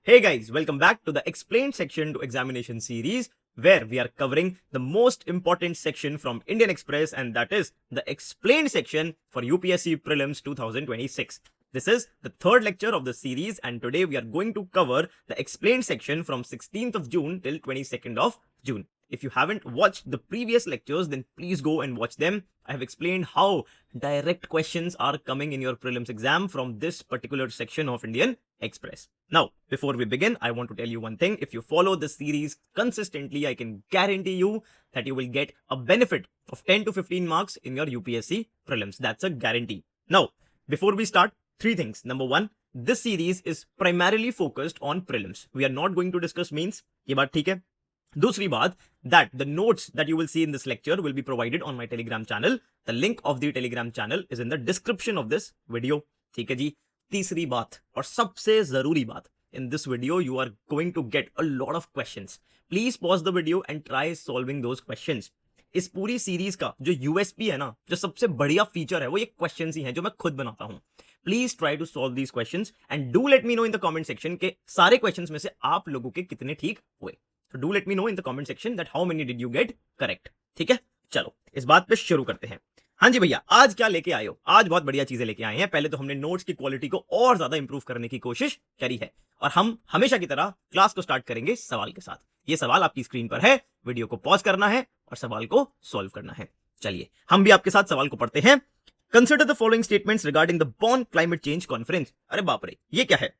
Hey guys, welcome back to the explained section to examination series where we are covering the most important section from Indian Express, and that is the explained section for UPSC Prelims 2026. This is the third lecture of the series, and today we are going to cover the explained section from 16th of June till 22nd of June. If you haven't watched the previous lectures, then please go and watch them. I have explained how direct questions are coming in your prelims exam from this particular section of Indian Express. Now, before we begin, I want to tell you one thing. If you follow this series consistently, I can guarantee you that you will get a benefit of 10 to 15 marks in your UPSC prelims. That's a guarantee. Now, before we start, three things. Number one, this series is primarily focused on prelims. We are not going to discuss mains. ये बात ठीक है. दूसरी बात, that the notes that you will see in this lecture will be provided on my Telegram channel. The link of the Telegram channel is in the description of this video. ठीक है जी. तीसरी बात और सबसे जरूरी बात, in this video you are going to get a lot of questions. Please pause the video and try solving those questions. इस पूरी सीरीज का जो यूएसपी है ना, जो सबसे बढ़िया फीचर है, वो ये क्वेश्चंस ही हैं जो मैं खुद बनाता हूं. Please try to solve these questions and do let me know in the comment section के सारे क्वेश्चंस में से आप लोगों के कितने ठीक हुए. तो do let me know in the comment section that how many did you get correct. ठीक है, चलो इस बात पे शुरू करते हैं. हाँ जी भैया, आज क्या लेके आए हो? आज बहुत बढ़िया चीजें लेके आए हैं. पहले तो हमने नोट्स की क्वालिटी को और ज्यादा इंप्रूव करने की कोशिश करी है, और हम हमेशा की तरह क्लास को स्टार्ट करेंगे सवाल के साथ. ये सवाल आपकी स्क्रीन पर है, वीडियो को पॉज करना है और सवाल को सॉल्व करना है. चलिए हम भी आपके साथ सवाल को पढ़ते हैं. Consider the following statements regarding the Bonn climate change conference. अरे बाप रे, ये क्या है?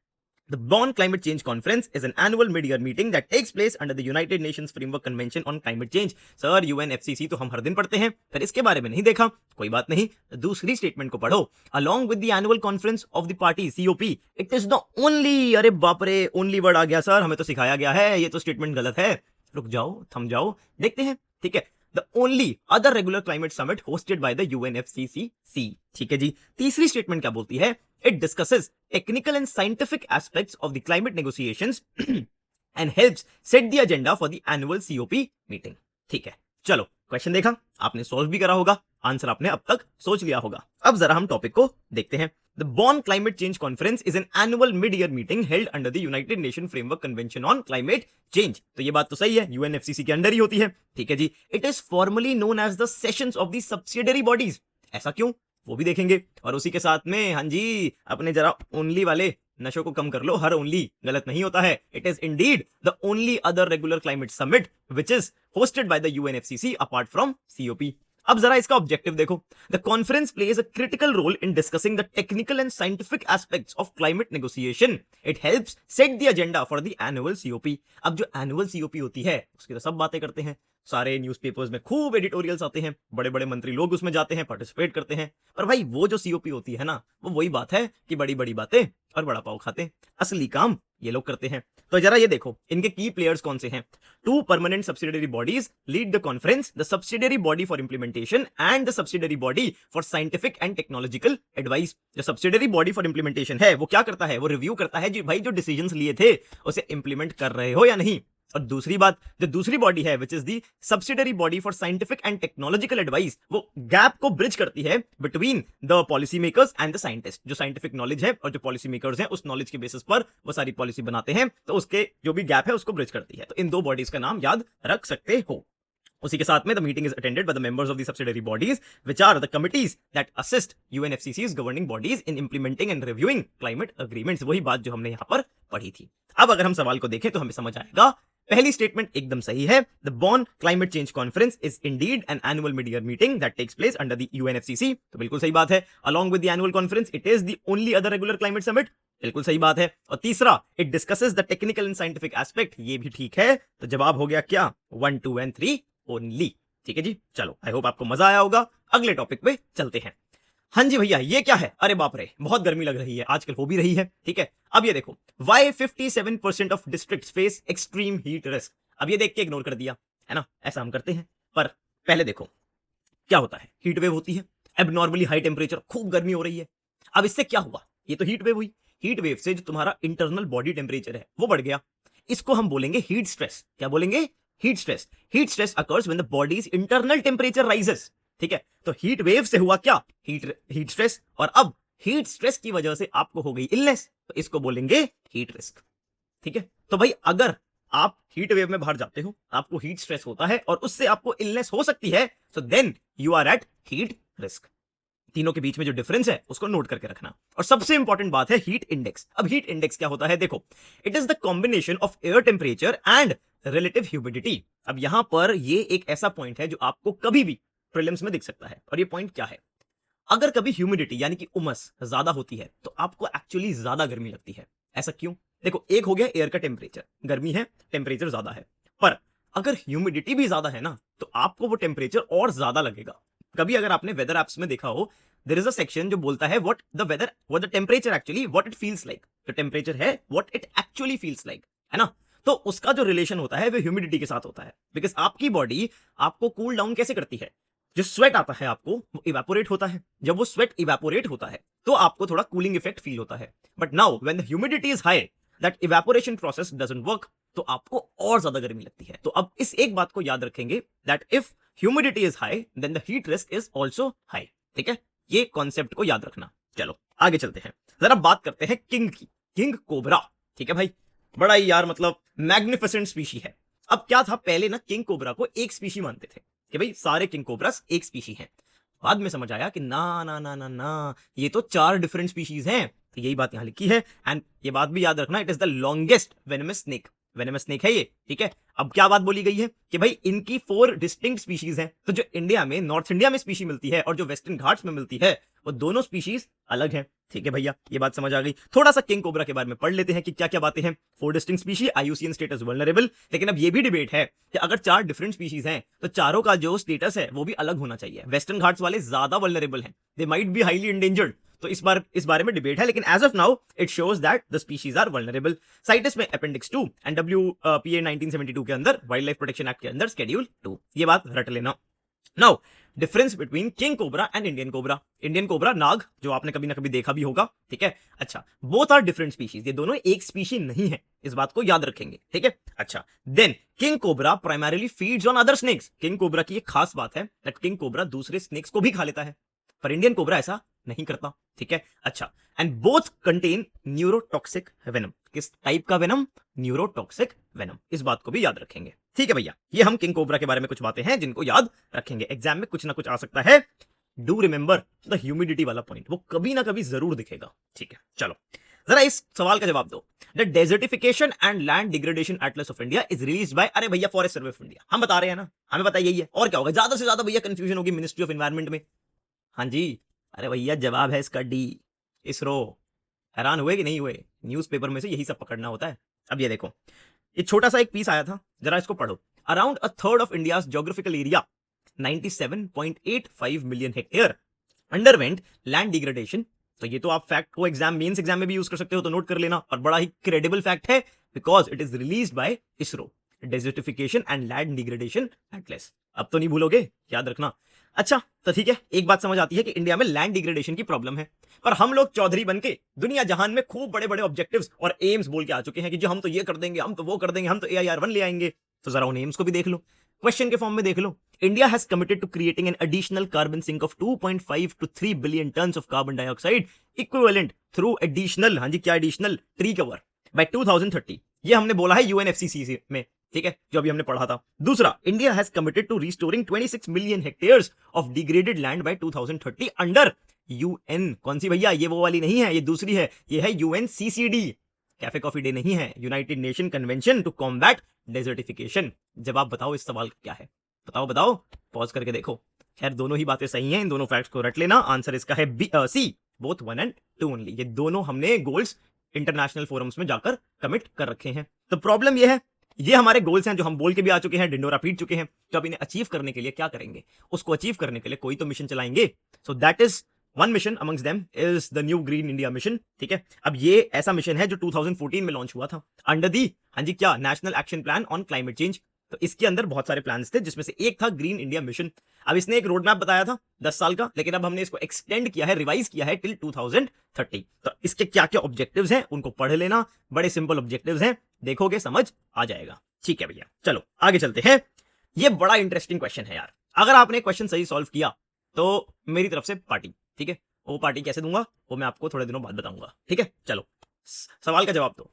The Bonn Climate Change Conference is an annual mid-year meeting that takes place under the United Nations Framework Convention on Climate Change. Sir, UNFCC तो हम हर दिन पढ़ते हैं, फिर इसके बारे में नहीं देखा. कोई बात नहीं, दूसरी स्टेटमेंट को पढ़ो. Along with the annual conference of the party COP, it is the only. अरे बाप रे, only वर्ड आ गया सर, हमें तो सिखाया गया है, ये तो स्टेटमेंट गलत है. रुक जाओ, थम जाओ, देखते हैं. ठीक है, the only other regular climate summit hosted by the UNFCCC. ठीक है जी. तीसरी स्टेटमेंट क्या बोलती है? It discusses technical and scientific aspects of the climate negotiations and helps set the agenda for the annual COP meeting. ठीक है, चलो question देखा आपने, सॉल्व भी करा होगा, आंसर आपने अब तक सोच लिया होगा. अब जरा हम टॉपिक को देखते हैं. The Bonn Climate Change Conference is an annual mid-year meeting held under the United Nations Framework Convention on Climate Change. तो ये बात तो सही है, UNFCCC के अंडर ही होती है. ठीक है जी. It is formally known as the sessions of the subsidiary bodies. ऐसा क्यों, वो भी देखेंगे. और उसी के साथ में हाँ जी, अपने जरा ओनली वाले नशों को कम कर लो. हर ओनली गलत नहीं होता है. It is indeed the only other regular climate summit which is hosted by the UNFCCC apart from COP. अब जरा इसका ऑब्जेक्टिव देखो. The conference plays a critical role in discussing the technical and scientific aspects of climate negotiation. It helps set the agenda for the annual COP. अब जो annual COP होती है उसकी तो सब बातें करते हैं, सारे न्यूज़पेपर्स में खूब एडिटोरियल्स आते हैं, बड़े बड़े मंत्री लोग उसमें जाते हैं, पार्टिसिपेट करते हैं. पर भाई वो जो COP होती है ना, वो वही बात है कि बड़ी बड़ी बातें और बड़ा पाव खाते हैं. असली काम ये लोग करते हैं. तो जरा ये देखो, इनके की प्लेयर्स कौन से हैं. 2 permanent subsidiary bodies lead the conference, the subsidiary body for implementation and the subsidiary body for scientific and technological advice. जो सब्सिडियरी बॉडी फॉर इंप्लीमेंटेशन है वो क्या करता है? वो रिव्यू करता है जी भाई, जो डिसीजंस लिए थे उसे इंप्लीमेंट कर रहे हो या नहीं. और दूसरी बात, जो दूसरी बॉडी है which is the subsidiary body for scientific and technological advice, वो गैप को ब्रिज करती है between the policy makers and the scientist. जो साइंटिफिक नॉलेज है और जो पॉलिसी मेकर्स हैं, उस नॉलेज के बेसिस पर वो सारी पॉलिसी बनाते हैं, तो उसके जो भी गैप है उसको ब्रिज करती है. तो इन दो बॉडीज का नाम याद रख सकते हो. उसी के साथ में the meeting is attended by the members of the subsidiary bodies which are the committees that assist UNFCC's governing bodies in implementing and reviewing climate agreements. वही बात जो हमने यहाँ पर पढ़ी थी. अब अगर हम सवाल को देखें तो हमें समझ आएगा. पहली स्टेटमेंट एकदम सही है. The Bonn climate change conference is indeed an annual mid year meeting that takes place under the UNFCCC. तो बिल्कुल सही बात है. Along with the annual conference it is the only other regular climate summit. बिल्कुल सही बात है. और तीसरा, it discusses the technical and scientific aspect. ये भी ठीक है. तो जवाब हो गया क्या? 1, 2 एंड 3 ओनली. ठीक है जी, चलो आई होप आपको मजा आया होगा. अगले टॉपिक पे चलते हैं. हाँ जी भैया, ये क्या है? अरे बाप रे, बहुत गर्मी लग रही है आजकल, हो भी रही है. ठीक है, अब ये देखो, why 57% of districts face extreme heat risk. अब ये देख के इग्नोर कर दिया है ना, ऐसा हम करते हैं. पर पहले देखो क्या होता है. हीट वेव होती है, एबनॉर्मली हाई टेम्परेचर, खूब गर्मी हो रही है. अब इससे क्या हुआ? ये तो हीट वेव हुई. हीट वेव से जो तुम्हारा इंटरनल बॉडी टेम्परेचर है वो बढ़ गया. इसको हम बोलेंगे हीट स्ट्रेस. क्या बोलेंगे? Heat stress. Heat stress occurs when the bodies internal temperature rises. ठीक है, तो हीट वेव से हुआ क्या? Heat stress. और अब हीट स्ट्रेस की वजह से आपको हो गई इलनेस, तो इसको बोलेंगे हीट रिस्क. ठीक है। तो भाई अगर आप हीट वेव में बाहर जाते हो, आपको हीट स्ट्रेस होता है और उससे आपको इलनेस हो सकती है, so then you are at heat risk. तीनों के बीच में जो डिफरेंस है उसको नोट करके रखना। और सबसे इंपॉर्टेंट बात है हीट इंडेक्स। अब हीट इंडेक्स क्या होता है, देखो, it is the combination of air temperature and relative humidity. अब यहां पर ये एक ऐसा पॉइंट है जो आपको कभी भी प्रीलिम्स में दिख सकता है। और ये पॉइंट क्या है, अगर कभी ह्यूमिडिटी यानी कि उमस ज्यादा होती है तो आपको एक्चुअली ज्यादा गर्मी लगती है। ऐसा क्यों? देखो, एक हो गया एयर का टेम्परेचर, गर्मी है, टेम्परेचर ज्यादा है, पर अगर ह्यूमिडिटी भी ज्यादा है ना तो आपको वो टेम्परेचर और ज्यादा लगेगा। कभी अगर आपने वेदर एप्स में देखा हो, देयर इज अ सेक्शन जो बोलता है what the temperature actually what it feels like. जो टेम्परेचर है what it actually feels like, है ना? तो उसका जो रिलेशन होता है वो ह्यूमिडिटी के साथ होता है। बिकॉज आपकी बॉडी आपको कूल डाउन कैसे करती है, जो स्वेट आता है आपको वो इवेपोरेट होता है। जब वो स्वेट इवेपोरेट होता है तो आपको थोड़ा कूलिंग इफेक्ट फील होता है। But now when the humidity is high, that evaporation process doesn't work, तो आपको और ज्यादा गर्मी लगती है। तो अब इस एक बात को याद रखेंगे that if humidity is high then the heat risk is also high. ठीक है, ये कॉन्सेप्ट को याद रखना। चलो आगे चलते हैं, जरा बात करते हैं किंग की। किंग कोबरा, ठीक है भाई, बड़ा ही यार मतलब मैग्निफिसेंट स्पीशी है। अब क्या था, पहले ना किंग कोबरा को एक स्पीशी मानते थे कि भाई सारे किंग कोबरास एक स्पीशी हैं। बाद में समझ आया कि ना ना ना ना ना, ये तो 4 डिफरेंट स्पीशीज हैं। तो यही बात यहां लिखी है। एंड ये बात भी याद रखना, it is the longest venomous snake. Venomous snake है ये, ठीक है। अब क्या बात बोली गई है कि भाई इनकी 4 डिस्टिंक्ट स्पीशीज हैं। तो जो इंडिया में, नॉर्थ इंडिया में स्पीशी मिलती है और जो वेस्टर्न घाट्स में मिलती है, वो दोनों स्पीशीज अलग हैं। ठीक है भैया, ये बात समझ आ गई। थोड़ा सा किंग कोबरा के बारे में पढ़ लेते हैं कि क्या क्या बातें हैं। 4 distinct species, IUCN status vulnerable. लेकिन अब ये भी डिबेट है कि अगर 4 डिफरेंट स्पीशीज हैं तो चारों का जो स्टेटस है वो भी अलग होना चाहिए। वेस्टर्न घाट्स वाले ज्यादा वल्नरेबल हैं, they might be highly endangered. तो इस बारे में डिबेट है, लेकिन as of now it shows that the species are vulnerable. CITES में अपेंडिक्स 2 एंड डब्ल्यूपीए 1972 के अंदर, वाइल्ड लाइफ प्रोटेक्शन एक्ट के अंदर शेड्यूल 2, ये बात रट लेना। Now difference between king cobra and Indian cobra. Indian cobra नाग, जो आपने कभी ना कभी देखा भी होगा, ठीक है। अच्छा, बोथ आर डिफरेंट स्पीशीज, ये दोनों एक स्पीशी नहीं है, इस बात को याद रखेंगे, ठीक है। अच्छा, then king cobra primarily feeds on other snakes. King cobra की एक खास बात है दैट किंग कोबरा दूसरे स्नेक्स को भी खा लेता है, पर इंडियन कोबरा ऐसा नहीं करता, ठीक है। अच्छा, and both contain neurotoxic venom. किस टाइप का वेनम? Neurotoxic venom. इस बात को भी याद रखेंगे, ठीक है भैया। ये हम किंग कोबरा के बारे में कुछ बातें हैं जिनको याद रखेंगे, एग्जाम में कुछ ना कुछ आ सकता है। डू रिमेंबर द ह्यूमिडिटी वाला पॉइंट, वो कभी ना कभी जरूर दिखेगा, ठीक है। चलो जरा इस सवाल का जवाब दो। The desertification and land degradation Atlas of India is released by, अरे भैया फॉरेस्ट सर्वे ऑफ इंडिया, हम बता रहे हैं ना, हमें पता यही है, और क्या होगा? ज्यादा से ज्यादा भैया कंफ्यूजन होगी मिनिस्ट्री ऑफ एनवायरमेंट में। हाँ जी, अरे भैया जवाब है इसका डी, इसरो। हैरान हुए कि नहीं हुए? न्यूज़पेपर में से यही सब पकड़ना होता है। अब ये देखो, ये छोटा सा एक पीस आया था, जरा इसको पढ़ो। Around a third of India's geographical area 97.85 million hectare underwent land degradation. तो ये तो आप फैक्ट को मेंस एग्जाम में भी यूज कर सकते हो, तो नोट कर लेना। और बड़ा ही क्रेडिबल फैक्ट है because it is released by ISRO. Desertification and land degradation Atlas, अब तो नहीं भूलोगे, याद रखना। अच्छा तो ठीक है, एक बात समझ आती है कि इंडिया में लैंड डिग्रेडेशन की प्रॉब्लम है, पर हम लोग चौधरी बनके दुनिया जहान में खूब बड़े बड़े ऑब्जेक्टिव्स और एम्स बोल के आ चुके हैं कि जो हम तो ये कर देंगे, हम तो वो कर देंगे, हम तो AIR1 ले आएंगे। तो जरा उन एम्स को भी देख लो, क्वेश्चन के फॉर्म में देख लो। India has committed to creating an additional carbon sink of 2.5 to 3 billion tons of carbon dioxide equivalent through additional, हाँ जी क्या एडिशनल, ट्री कवर बाय 2030। ये हमने बोला है UNFCCC में, ठीक है, जो अभी हमने पढ़ा था। दूसरा, India has committed to restoring 26 million hectares of degraded land by 2030 under UN। कौन सी भैया? ये वो वाली नहीं है, ये दूसरी है, ये है UNCCD, कैफे कॉफी डे नहीं है, United Nation convention to combat desertification. जवाब बताओ इस सवाल का क्या है? बताओ बताओ, पॉज करके देखो। खैर दोनों ही बातें सही हैं, इन दोनों फैक्ट्स को रट लेना। आंसर इसका है सी, बोथ 1 and 2 ओनली। ये दोनों हमने गोल्स इंटरनेशनल फोरम्स में जाकर कमिट कर रखे हैं। तो प्रॉब्लम ये है, ये हमारे गोल्स हैं जो हम बोल के भी आ चुके हैं, डिंडोरा पीट चुके हैं। तो अब इन्हें अचीव करने के लिए क्या करेंगे? उसको अचीव करने के लिए कोई तो मिशन चलाएंगे। सो that is one mission amongst them is the new green India mission, ठीक है। अब ये ऐसा मिशन है जो 2014 में लॉन्च हुआ था अंडर दी, हाँ जी क्या, national action plan on climate change. तो इसके अंदर बहुत सारे प्लान्स थे, जिसमें से एक था ग्रीन इंडिया मिशन। अब इसने एक रोड मैप बताया था 10 साल का, लेकिन अब हमने इसको एक्सटेंड किया है, रिवाइज किया है टिल 2030। तो इसके क्या क्या ऑब्जेक्टिव्स हैं उनको पढ़ लेना, बड़े सिंपल ऑब्जेक्टिव्स हैं, देखोगे समझ आ जाएगा, ठीक है भैया। चलो आगे चलते हैं। ये बड़ा इंटरेस्टिंग क्वेश्चन है यार, अगर आपने क्वेश्चन सही सॉल्व किया तो मेरी तरफ से पार्टी, ठीक है। वो पार्टी कैसे दूंगा वो मैं आपको थोड़े दिनों बाद बताऊंगा, ठीक है। चलो सवाल का जवाब दो।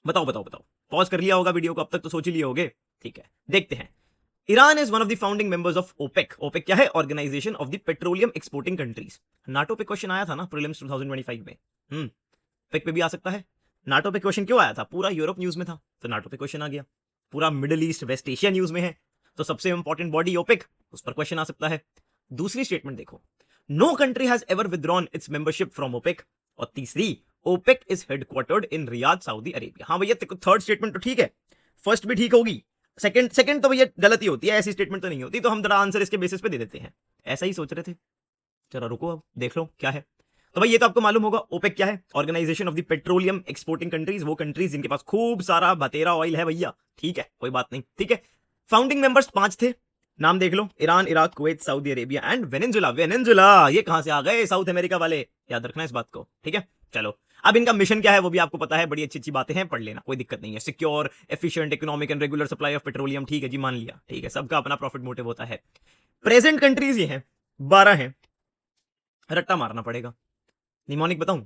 बताओ बताओ बताओ, पॉज कर लिया होगा वीडियो को अब तक तो सोच ही लिए होगे। ठीक है, देखते हैं। Iran is one of the founding members of OPEC. OPEC क्या है? Organisation of the petroleum exporting countries. NATO पे क्वेश्चन आया था ना प्रीलिम्स 2025 में। ओपेक पे भी आ सकता है। नाटो पे क्वेश्चन क्यों आया था? पूरा यूरोप न्यूज में था तो नाटो पे क्वेश्चन आ गया। पूरा middle east west Asia news में है तो सबसे इंपॉर्टेंट बॉडी ओपेक, उस पर क्वेश्चन आ सकता है। दूसरी स्टेटमेंट देखो, no country has ever withdrawn its membership from OPEC. और तीसरी, OPEC is headquartered in Riyadh Saudi Arabia. हाँ भैया, थर्ड स्टेटमेंट तो ठीक है, फर्स्ट भी ठीक होगी, सेकंड तो भैया गलती होती है, ऐसी स्टेटमेंट तो नहीं होती, तो हम जरा आंसर इसके बेसिस पे दे देते हैं। ऐसा ही सोच रहे थे, जरा रुको अब देख लो क्या है। तो भाई ये तो आपको मालूम होगा, ओपेक क्या है? Organisation of the petroleum exporting countries, वो कंट्रीज जिनके पास खूब सारा बतेरा ऑयल है भैया। ठीक है, कोई बात नहीं, ठीक है। फाउंडिंग मेंबर्स 5 थे, नाम देख लो, Iran, Iraq, Kuwait, Saudi Arabia and Venezuela. Venezuela ये कहां से आ गए? साउथ अमेरिका वाले, याद रखना इस बात को, ठीक है। चलो, अब इनका मिशन क्या है वो भी आपको पता है, बड़ी अच्छी अच्छी बातें हैं, पढ़ लेना, कोई दिक्कत नहीं है। Secure, efficient, economic and regular supply of petroleum. ठीक है जी, मान लिया, ठीक है, सबका अपना प्रॉफिट मोटिव होता है। प्रेजेंट कंट्रीज ये हैं, 12 हैं, रट्टा मारना पड़ेगा। निमोनिक बताऊं,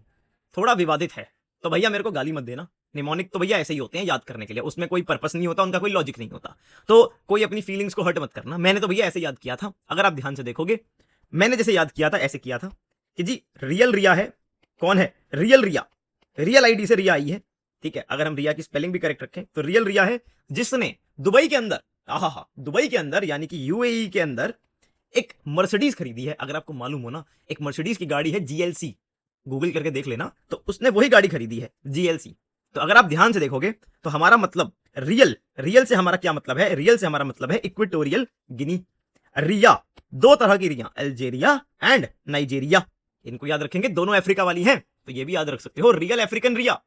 थोड़ा विवादित है तो भैया मेरे को गाली मत देना। निमोनिक तो भैया ऐसे ही होते हैं याद करने के लिए, उसमें कोई पर्पस नहीं होता, उनका कोई लॉजिक नहीं होता, तो कोई अपनी फीलिंग्स को हर्ट मत करना। मैंने तो भैया ऐसे याद किया था, अगर आप ध्यान से देखोगे मैंने जैसे याद किया था ऐसे किया था कि जी रियल रिया है। कौन है? रियल रिया, रियल आईडी से रिया आई है, ठीक है। अगर हम रिया की स्पेलिंग भी करेक्ट रखें तो रियल रिया है, जिसने दुबई के अंदर, आहा दुबई के अंदर यानी कि यूएई के अंदर एक मर्सिडीज खरीदी है। अगर आपको मालूम हो ना, एक मर्सिडीज की गाड़ी है जीएलसी, गूगल करके देख लेना, तो उसने वही गाड़ी खरीदी है जीएलसी। तो अगर आप ध्यान से देखोगे तो हमारा मतलब रियल, रियल से हमारा क्या मतलब है? रियल से हमारा मतलब है इक्वेटोरियल गिनी। रिया, दो तरह की रिया, अल्जेरिया एंड नाइजेरिया, इनको याद रखेंगे, दोनों अफ्रीका वाली हैं, तो ये भी याद रख सकते हो, रियल अफ्रीकन रिया।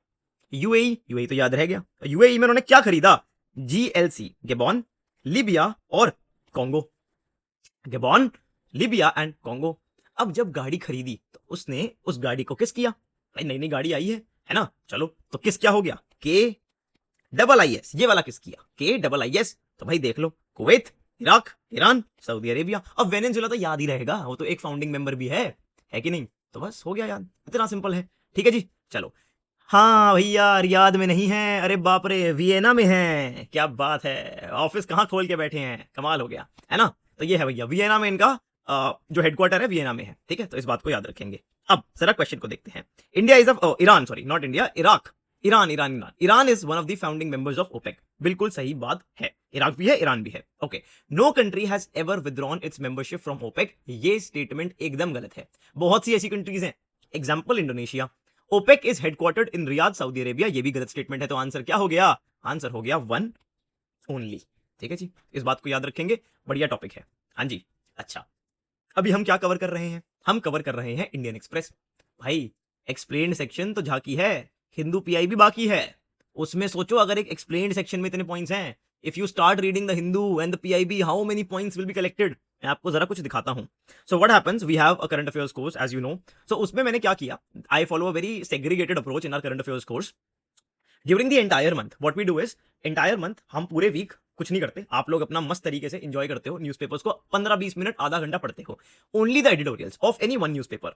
यूएई, यूएई तो याद रह गया। यूएई में उन्होंने क्या खरीदा? जीएलसी, गेबॉन, लीबिया और Congo. Gabon, Libya and Congo. अब जब गाड़ी खरीदी तो उसने उस गाड़ी को किस किया? भाई नई नई गाड़ी आई है ना, चलो तो किस क्या हो गया? के डबल आई एस, ये वाला किस किया? के डबल आई एस। तो भाई देख लो, Kuwait, Iraq, Iran, Saudi Arabia. अब वेनेजुला तो याद ही रहेगा, वो तो एक फाउंडिंग मेंबर भी है कि नहीं? तो बस हो गया याद, इतना सिंपल है, ठीक है जी। चलो, हाँ भैया रियाद में नहीं है, अरे बाप रे वियना में है, क्या बात है, ऑफिस कहाँ खोल के बैठे हैं, कमाल हो गया, है ना। तो ये है भैया, वियना में इनका जो हेडक्वार्टर है वियना में है, ठीक है, तो इस बात को याद रखेंगे। अब जरा क्वेश्चन को देखते हैं। India is Iran, sorry not India, Iraq, Iran Iran Iran Iran is one of the founding members of OPEC. बिल्कुल सही बात है, इराक भी है, ईरान भी है, okay. No country has ever withdrawn its membership from OPEC, ये statement एकदम गलत है। बहुत सी ऐसी कंट्रीज हैं, example Indonesia. OPEC is headquartered in Riyadh Saudi Arabia, ये भी गलत स्टेटमेंट है, तो आंसर क्या हो गया? आंसर हो गया वन ओनली, ठीक है जी, इस बात को याद रखेंगे, बढ़िया टॉपिक है। हाँ जी, अच्छा, अभी हम क्या कवर कर रहे हैं? हम कवर कर रहे हैं इंडियन एक्सप्रेस। भाई एक्सप्लेन्ड सेक्शन तो झांकी है, हिंदू पीआई भी बाकी है। उसमें सोचो अगर एक एक्सप्लेन्ड सेक्शन में इतने पॉइंट्स हैं, if you start reading the Hindu and the PIB, how many points will be collected? मैं आपको जरा कुछ दिखाता हूं। So what happens, we have a current affairs course as you know. सो उसमें मैंने क्या किया, I follow a very segregated approach in our current affairs course. During the entire month what we do is, entire month हम पूरे week कुछ नहीं करते, आप लोग अपना मस्त तरीके से एंजॉय करते हो, न्यूज़पेपर्स को 15-20 मिनट आधा घंटा पढ़ते हो, only the editorials of any one newspaper.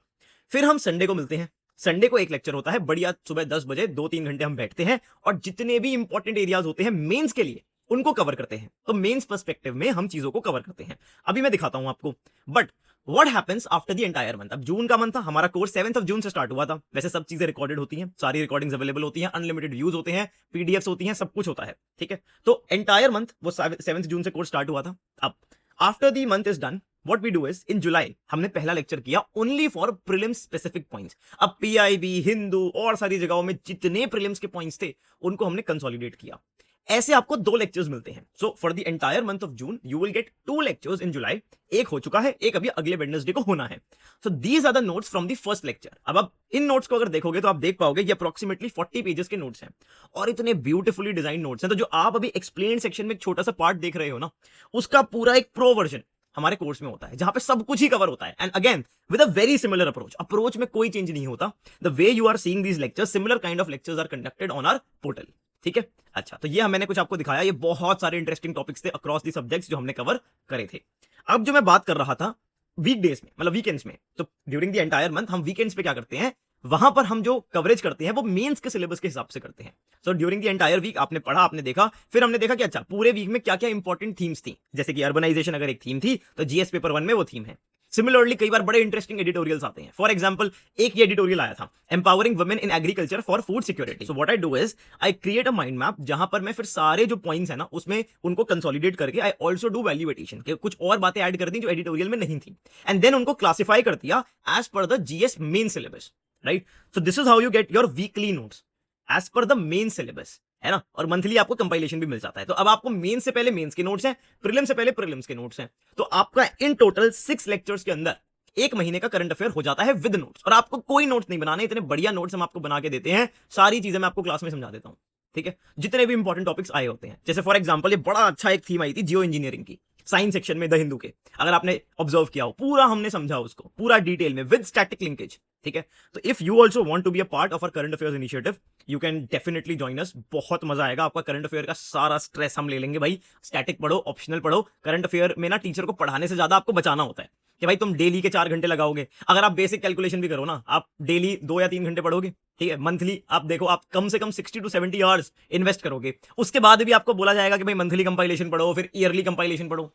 फिर हम संडे को मिलते हैं, संडे को एक लेक्चर होता है बढ़िया, सुबह 10 बजे 2-3 घंटे हम बैठते हैं और जितने भी इंपॉर्टेंट एरियाज होते हैं मेंस के लिए उनको कवर करते हैं। तो मेंस पर्सपेक्टिव में हम चीजों को कवर करते हैं, अभी मैं दिखाता हूं आपको। But what happens after the entire month, अब जून का मंथ था, हमारा कोर्स 7 जून से स्टार्ट हुआ था, वैसे सब चीजें रिकॉर्डेड होती हैं, सारी रिकॉर्डिंग्स अवेलेबल होती हैं, अनलिमिटेड व्यूज होते हैं, पीडीएफ्स होती हैं, सब कुछ होता है, ठीक है। तो एंटायर मंथ वो 7 जून से कोर्स स्टार्ट हुआ था। अब after the month is done, what we do is, in July हमने पहला लेक्चर किया only for prelims specific points. अब पीआईबी, हिंदू और सारी जगहों में जितने प्रीलिम्स के पॉइंट्स थे उनको हमने कंसोलिडेट किया। ऐसे आपको 2 लेक्चर्स मिलते हैं। So for the entire month of June you will get 2 lectures in July, एक हो चुका है, एक अभी अगले वेडनेसडे को होना है। So these are the notes from the first lecture. अब आप इन नोट्स को अगर देखोगे तो आप देख पाओगे ये अप्रोक्सीमेटली 40 पेजेस के नोट्स हैं और इतने ब्यूटीफुली डिजाइन नोट्स हैं। तो जो आप अभी एक्सप्लेन सेक्शन में एक छोटा सा पार्ट देख रहे हो ना, उसका पूरा एक प्रो वर्जन हमारे कोर्स में होता है जहां पे सब कुछ ही कवर होता है, and again with a very similar approach में कोई चेंज नहीं होता। The way you are seeing these lectures, similar kind of lectures are conducted on our portal, ठीक है। अच्छा, तो ये मैंने कुछ आपको दिखाया, ये बहुत सारे इंटरेस्टिंग टॉपिक्स थे अक्रॉस दी सब्जेक्ट्स जो हमने कवर करे थे। अब जो मैं बात कर रहा था वीकडेज में, मतलब वीकेंड्स में, तो ड्यूरिंग द एंटायर मंथ हम वीकेंड्स पे क्या करते हैं, वहां पर हम जो कवरेज करते हैं वो मेंस के सिलेबस के हिसाब से करते हैं। So during the entire week आपने पढ़ा, आपने देखा, फिर हमने देखा कि अच्छा पूरे वीक में क्या क्या इंपॉर्टेंट थीम्स थी, जैसे कि अर्बनाइजेशन अगर एक थीम थी तो जीएस पेपर 1 में वो थीम है। सिमिलरली कई बार बड़े इंटरेस्टिंग एडिटोरियल्स आते हैं। फॉर एग्जांपल एक ये एडिटोरियल आया था, empowering women in agriculture for food security. So what I do is I create a mind map जहां पर मैं फिर सारे जो पॉइंट्स है ना उसमें उनको कंसोलिडेट करके I also do value addition के कुछ और बातें ऐड कर दी जो एडिटोरियल में नहीं थी, एंड देन उनको क्लासिफाई कर दिया as per the GS main syllabus, right. So this is how you get your weekly notes as per the main syllabus, है ना। और मंथली आपको कंपाइलेशन भी मिल जाता है। तो अब आपको मेन से पहले मेंस के नोट्स हैं, प्रीलिम से पहले प्रीलिम्स के नोट्स हैं। तो आपका इन टोटल 6 लेक्चर्स के अंदर एक महीने का करंट अफेयर हो जाता है विद नोट्स। और आपको कोई नोट्स नहीं बनाने, इतने बढ़िया नोट्स हम आपको बना के देते हैं, सारी चीजें मैं आपको क्लास में समझा देता हूं, ठीक है। जितने भी इंपॉर्टेंट टॉपिक्स आए होते हैं, जैसे फॉर एग्जांपल ये बड़ा अच्छा एक थीम आई थी जियो इंजीनियरिंग की, साइंस सेक्शन में द हिंदू के, अगर आपने ऑब्जर्व किया हो, पूरा हमने समझा उसको पूरा डिटेल में विद स्टैटिक लिंकेज, ठीक है। तो if you also want to be a part of our current affairs initiative, you can definitely join us. बहुत मजा आएगा, आपका करंट अफेयर का सारा स्ट्रेस हम ले लेंगे भाई। स्टैटिक पढ़ो, ऑप्शनल पढ़ो। करंट अफेयर में ना टीचर को पढ़ाने से ज्यादा आपको बचाना होता है कि भाई तुम डेली के 4 घंटे लगाओगे। अगर आप बेसिक कैलकुलेशन भी करो ना, आप डेली 2 या 3 घंटे पढ़ोगे, ठीक है। मंथली आप देखो, आप कम से कम 60 to 70 आवर्स इन्वेस्ट करोगे। उसके बाद भी आपको बोला जाएगा कि भाई मंथली कंपाइलेशन पढ़ो, फिर ईयरली कंपाइलेशन पढ़ो।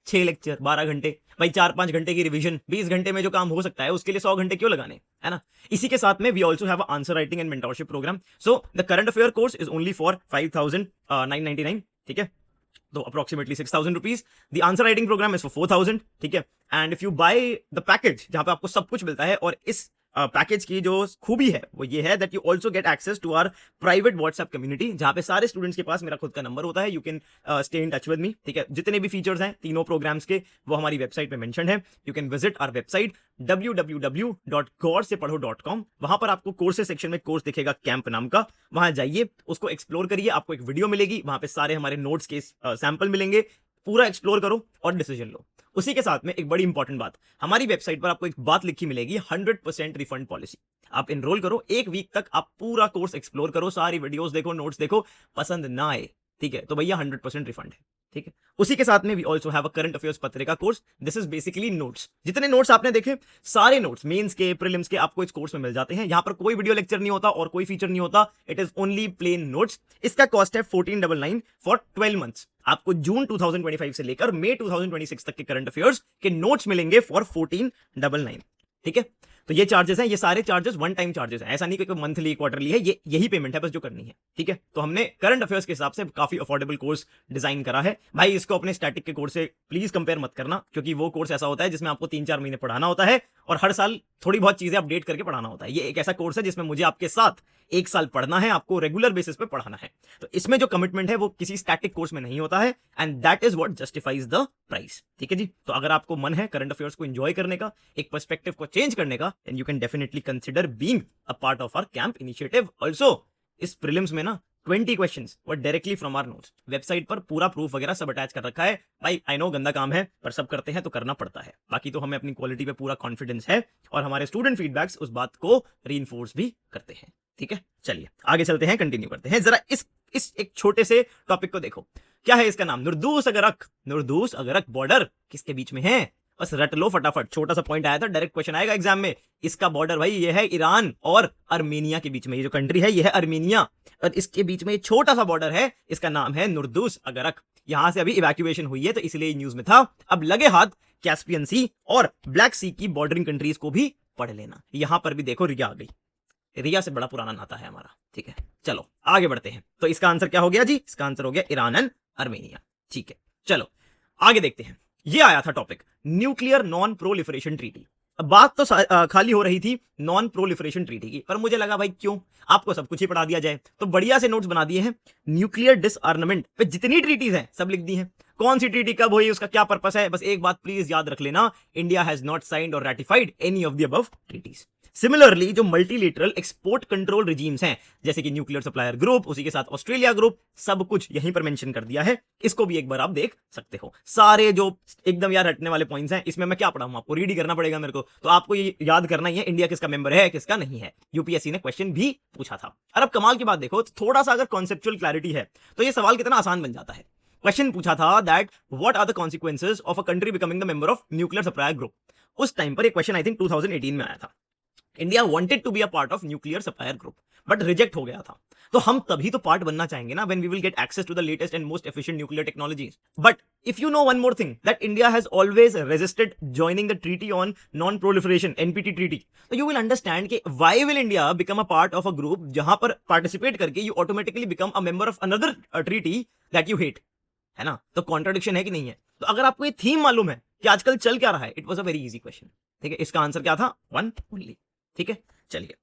6 लेक्चर 12 घंटे, भाई 4-5 घंटे की रिवीजन, 20 घंटे में जो काम हो सकता है उसके लिए 100 घंटे क्यों लगाने, है ना। इसी के साथ में we also have answer writing and mentorship programme. So the current affair course is only for 5,999, ठीक है। तो approximately 6,000 rupees. The answer writing programme is for 4,000, ठीक है। And if you buy the package जहां पे आपको सब कुछ मिलता है, और इस पैकेज की जो खूबी है वो ये है that you also get access to our private WhatsApp community, जहां पे सारे स्टूडेंट्स के पास मेरा खुद का नंबर होता है। You can stay in touch with me, ठीक है। जितने भी फीचर्स हैं तीनों प्रोग्राम्स के वो हमारी वेबसाइट पे मेंशन है। You can visit our website www.gaursepadho.com। वहां पर आपको कोर्सेज सेक्शन में कोर्स दिखेगा कैंप नाम का, वहां जाइए, उसको एक्सप्लोर करिए। आपको एक वीडियो मिलेगी, वहां पे सारे हमारे नोट्स के सैंपल मिलेंगे, पूरा एक्सप्लोर करो और डिसीजन लो। उसी के साथ में एक बड़ी इंपॉर्टेंट बात, हमारी वेबसाइट पर आपको एक बात लिखी मिलेगी, 100% रिफंड पॉलिसी। आप एनरोल करो, एक वीक तक आप पूरा कोर्स एक्सप्लोर करो, सारी वीडियोस देखो, नोट्स देखो, पसंद ना आए, ठीक है, तो भैया 100% रिफंड है, ठीक है। उसी के साथ में we also have a current affairs पत्रिका course. This is basically notes, जितने नोट्स आपने देखे सारे नोट्स मेंस के प्रीलिम्स के आपको इस कोर्स में मिल जाते हैं। यहां पर कोई वीडियो लेक्चर नहीं होता और कोई फीचर नहीं होता, it is only plain notes. इसका कॉस्ट है 1499 फॉर 12 मंथ्स। आपको जून 2025 से लेकर मई 2026 तक के करंट अफेयर्स के नोट्स मिलेंगे फॉर 1499, ठीक है। तो ये चार्जेस हैं, ये सारे चार्जेस वन टाइम चार्जेस हैं, ऐसा नहीं कि मंथली क्वार्टरली है, ये यही पेमेंट है बस जो करनी है, ठीक है। तो हमने करंट अफेयर्स के हिसाब से काफी अफोर्डेबल कोर्स डिजाइन करा है भाई। इसको अपने स्टैटिक के कोर्स से प्लीज कंपेयर मत करना, क्योंकि वो कोर्स ऐसा होता है जिसमें आपको 3-4 महीने पढ़ाना होता है और हर साल थोड़ी बहुत चीजें अपडेट करके पढ़ाना होता है। ये एक ऐसा कोर्स है जिसमें मुझे आपके साथ 1 साल पढ़ना है, आपको रेगुलर बेसिस पे पढ़ाना है। तो इसमें जो कमिटमेंट है वो किसी स्टैटिक कोर्स में नहीं होता है, and that is what justifies the price, ठीक है जी। तो अगर आपको मन है करंट अफेयर्स को एंजॉय करने का, एक पर्सपेक्टिव को चेंज करने का, then you can definitely consider being a part of our camp initiative. Also इस प्रीलिम्स में ना 20 questions were directly from our notes. Website पर पूरा प्रूफ वगैरह सब अटैच कर रखा है भाई। आई नो गंदा काम है, पर सब करते हैं तो करना पड़ता है। बाकी तो हमें अपनी क्वालिटी पे पूरा कॉन्फिडेंस है और हमारे स्टूडेंट फीडबैक्स उस बात को रीइंफोर्स भी करते हैं, ठीक है। चलिए आगे चलते हैं, कंटिन्यू करते हैं। जरा इस एक छोटे से टॉपिक को देखो, क्या है इसका नाम, नुरदूस अगरक। नुरदूस अगरक बॉर्डर किसके बीच में है, बस रट लो फटाफट। छोटा सा पॉइंट आया था, डायरेक्ट क्वेश्चन आएगा एग्जाम में। इसका बॉर्डर भाई ये है ईरान और अर्मेनिया के बीच में। ये जो कंट्री है ये है अर्मेनिया, और इसके बीच में एक छोटा सा बॉर्डर है, इसका नाम है नुरदूस अगरक। यहां से अभी इवैक्यूएशन हुई है तो इसलिए न्यूज में था। अब लगे हाथ कैस्पियन सी और ब्लैक सी की बॉर्डरिंग कंट्रीज को भी पढ़ लेना। यहां पर भी देखो रिया आ गई, रिया से बड़ा पुराना नाता है हमारा, ठीक है। चलो आगे बढ़ते हैं। तो इसका आंसर क्या हो गया जी, इसका आंसर हो गया ईरान एंड अर्मेनिया, ठीक है। चलो आगे देखते हैं। ये आया था topic nuclear non proliferation treaty. अब बात तो खाली हो रही थी नॉन प्रोलिफरेशन ट्रीटी की, पर मुझे लगा भाई क्यों, आपको सब कुछ ही पढ़ा दिया जाए। तो बढ़िया से नोट्स बना दिए हैं, न्यूक्लियर डिसआर्मामेंट पे जितनी ट्रीटीज हैं सब लिख दी हैं। कौन सी ट्रीटी कब हुई, उसका क्या पर्पस है, बस एक बात प्लीज याद रख लेना, इंडिया हैज नॉट साइंड और ratified any of the above treaties. Similarly जो मल्टीलेटरल एक्सपोर्ट कंट्रोल रिजीम्स हैं, जैसे कि न्यूक्लियर सप्लायर ग्रुप, उसी के साथ ऑस्ट्रेलिया ग्रुप, सब कुछ यहीं पर मेंशन कर दिया है। इसको भी एक बार आप देख सकते हो। सारे जो एकदम यार हटने वाले पॉइंट्स हैं, इसमें मैं क्या पढ़ाऊं, आपको रीड ही करना पड़ेगा मेरे को। तो आपको ये याद करना ही है इंडिया किसका मेंबर है किसका नहीं है। यूपीएससी ने क्वेश्चन भी पूछा था। और अब कमाल की बात देखो, थोड़ा सा अगर कॉन्सेप्चुअल क्लैरिटी है तो ये सवाल कितना आसान बन जाता है। क्वेश्चन पूछा था that what are the consequences of a country becoming the member of nuclear supplier group. उस टाइम पर ये क्वेश्चन आई थिंक 2018 में आया था। India wanted to be a part of nuclear supplier group but reject हो गया था। तो हम तभी तो पार्ट बनना चाहेंगे ना, when we will get access to the latest and most efficient nuclear technologies. But if you know one more thing, that India has always resisted joining the treaty on non-proliferation NPT treaty, so you will understand कि why will India become a part of a group जहां पर participate करके you automatically become a member of another treaty that you hate, है ना। तो contradiction है कि नहीं है। तो अगर आपको ये थीम मालूम है कि आजकल चल क्या रहा है, it was a very easy question, ठीक है। इसका आंसर क्या था, वन ओनली, ठीक है। चलिए,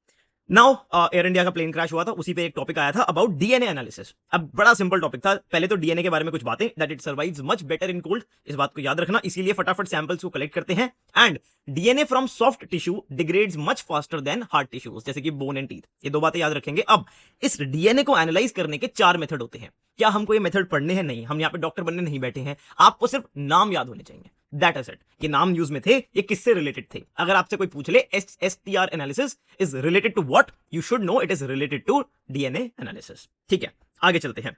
नाउ एयर इंडिया का प्लेन क्रैश हुआ था, उसी पे एक टॉपिक आया था अबाउट डीएनए एनालिसिस। अब बड़ा सिंपल टॉपिक था, पहले तो डीएनए के बारे में कुछ बातें, that it survives much better in cold, इस बात को याद रखना। इसीलिए फटाफट सैंपल्स को कलेक्ट करते हैं, and DNA from soft tissue degrades much faster than hard tissues, जैसे कि बोन एंड टीथ। ये दो बातें याद रखेंगे। अब इस डीएनए को एनालाइज करने के 4 मेथड होते हैं। क्या हमको ये मेथड पढ़ने हैं? नहीं, हम यहाँ पे डॉक्टर बनने नहीं बैठे हैं, आपको सिर्फ नाम याद होने चाहिए, दैट इज इट। ये नाम यूज में थे, ये किससे रिलेटेड थे। अगर आपसे कोई पूछ ले STR analysis is related to what, you should know it is related to DNA analysis, ठीक है। आगे चलते हैं,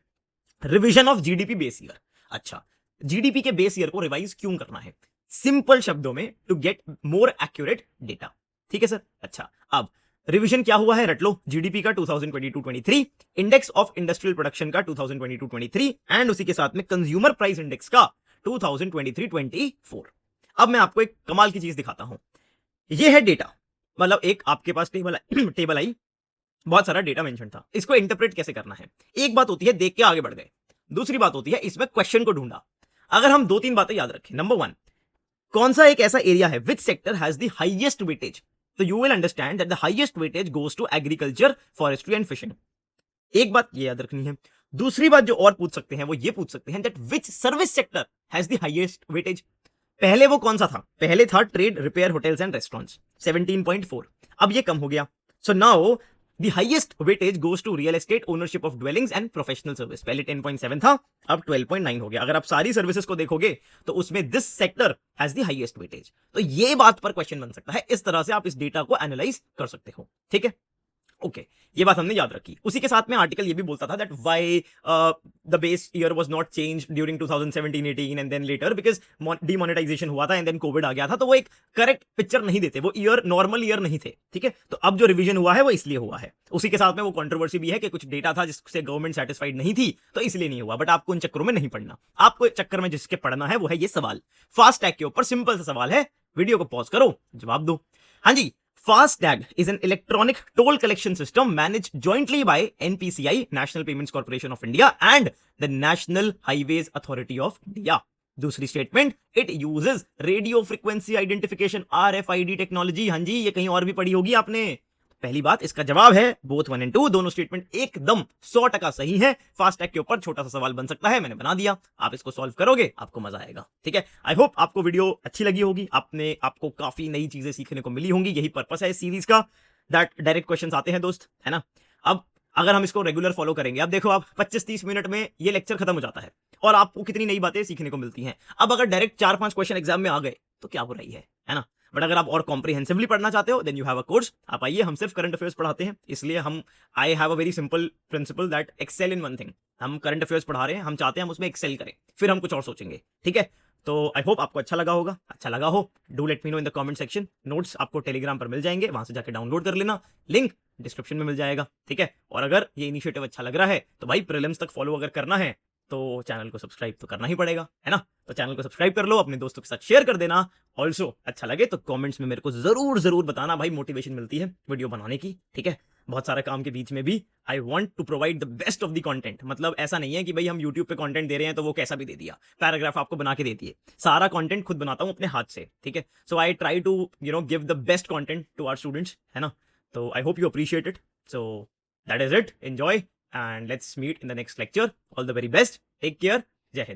revision of GDP base year. अच्छा, जीडीपी के बेस ईयर को रिवाइज क्यों करना है? सिंपल शब्दों में, to get more accurate data, ठीक है सर। अच्छा, अब रिवीजन क्या हुआ है, रट लो। जीडीपी का 2022-23, इंडेक्स ऑफ इंडस्ट्रियल प्रोडक्शन का 2022-23, एंड उसी के साथ में कंज्यूमर प्राइस इंडेक्स का 2023-24। अब मैं आपको एक कमाल की चीज दिखाता हूं। ये है डेटा, मतलब एक आपके पास टेबल आई, बहुत सारा डेटा मेंशन था। इसको इंटरप्रेट कैसे करना है? एक बात होती है देख के आगे बढ़ गए, दूसरी बात होती है इसमें क्वेश्चन को ढूंढा। अगर हम 2-3 बातें याद रखें, नंबर 1, कौन सा एक ऐसा एरिया है which sector has the highest weightage, तो you will understand that the highest weightage goes to agriculture, forestry and fishing. एक बात ये याद रखनी है। दूसरी बात जो और पूछ सकते हैं वो ये पूछ सकते हैं that which service sector has the highest weightage. पहले वो कौन सा था? पहले था trade, repair, hotels and restaurants, 17.4। अब ये कम हो गया। So now the highest weightage goes to real estate, ownership of dwellings and professional service. पहले 10.7 था, अब 12.9 हो गया। अगर आप सारी सर्विसेज को देखोगे तो उसमें this sector has the highest weightage. तो ये बात पर क्वेश्चन बन सकता है। इस तरह से आप इस डेटा को एनालाइज कर सकते हो, ठीक है। ओके, ये बात हमने याद रखी। उसी के साथ में आर्टिकल ये भी बोलता था that why the base year was not changed during 2017-18 and then later because demonetisation हुआ था एंड देन कोविड आ गया था, तो वो एक करेक्ट पिक्चर नहीं देते, वो ईयर नॉर्मल ईयर नहीं थे, ठीक है। तो अब जो रिवीजन हुआ है वो इसलिए हुआ है। उसी के साथ में वो कंट्रोवर्सी भी है कि कुछ डेटा था जिससे गवर्नमेंट सेटिस्फाइड नहीं थी, तो इसलिए नहीं हुआ। बट आपको उन चक्करों में नहीं पढ़ना, आपको चक्कर में जिसके पढ़ना है वो है ये सवाल। फास्ट टैग के ऊपर सिंपल सा सवाल है, वीडियो को पॉज करो, जवाब दो। हाँ जी, FASTag is an electronic toll collection system managed jointly by NPCI, National Payments Corporation of India, and the National Highways Authority of India. दूसरी statement, it uses radio frequency identification, RFID technology. हाँ जी, ये कहीं और भी पढ़ी होगी आपने। पहली बात, इसका जवाब है बोथ 1 एंड 2, दोनों स्टेटमेंट एकदम 100% सही है। फास्टैग के ऊपर छोटा सा सवाल बन सकता है, मैंने बना दिया, आप इसको सॉल्व करोगे, आपको मजा आएगा, ठीक है। आई होप आपको वीडियो अच्छी लगी होगी, आपको काफी नई चीजें सीखने को मिली होंगी। यही पर्पस है इस सीरीज का, दैट डायरेक्ट क्वेश्चंस आते हैं दोस्त, है ना। अब अगर हम इसको रेगुलर फॉलो करेंगे, अब देखो आप 25-30 मिनट में ये लेक्चर खत्म हो जाता है और आपको कितनी नई बातें सीखने को मिलती हैं। अब अगर डायरेक्ट 4-5 क्वेश्चन एग्जाम में आ गए तो क्या बुराई है ना। बट अगर आप और कॉम्प्रिहेंसिवली पढ़ना चाहते हो, then you have a course. आप आइए, हम सिर्फ करंट अफेयर्स पढ़ाते हैं, इसलिए हम I have a very simple principle that excel in one thing. हम करंट अफेयर्स पढ़ा रहे हैं, हम चाहते हैं हम उसमें एक्सेल करें, फिर हम कुछ और सोचेंगे, ठीक है। तो आई होप आपको अच्छा लगा होगा। अच्छा लगा हो, do let me know in the comment section. Notes आपको टेलीग्राम पर मिल जाएंगे, वहां से जाकर डाउनलोड कर लेना, लिंक डिस्क्रिप्शन में मिल जाएगा, ठीक है। और अगर ये इनिशिएटिव अच्छा लग रहा है तो भाई प्रीलिम्स तक फॉलो अगर करना है तो चैनल को सब्सक्राइब तो करना ही पड़ेगा, है ना। तो चैनल को सब्सक्राइब कर लो, अपने दोस्तों के साथ शेयर कर देना। ऑल्सो अच्छा लगे तो कमेंट्स में मेरे को जरूर बताना भाई, मोटिवेशन मिलती है वीडियो बनाने की, ठीक है। बहुत सारा काम के बीच में भी I want to provide the best of the content. मतलब ऐसा नहीं है कि भाई हम यूट्यूब पे कंटेंट दे रहे हैं तो वो कैसा भी दे दिया, पैराग्राफ आपको बना के दे दिए। सारा कंटेंट खुद बनाता हूं अपने हाथ से, ठीक है। So I try to give the best content to our students, है ना। तो I hope you appreciate it. So that is it, enjoy and let's meet in the next lecture. All the very best, take care, जय हिंद।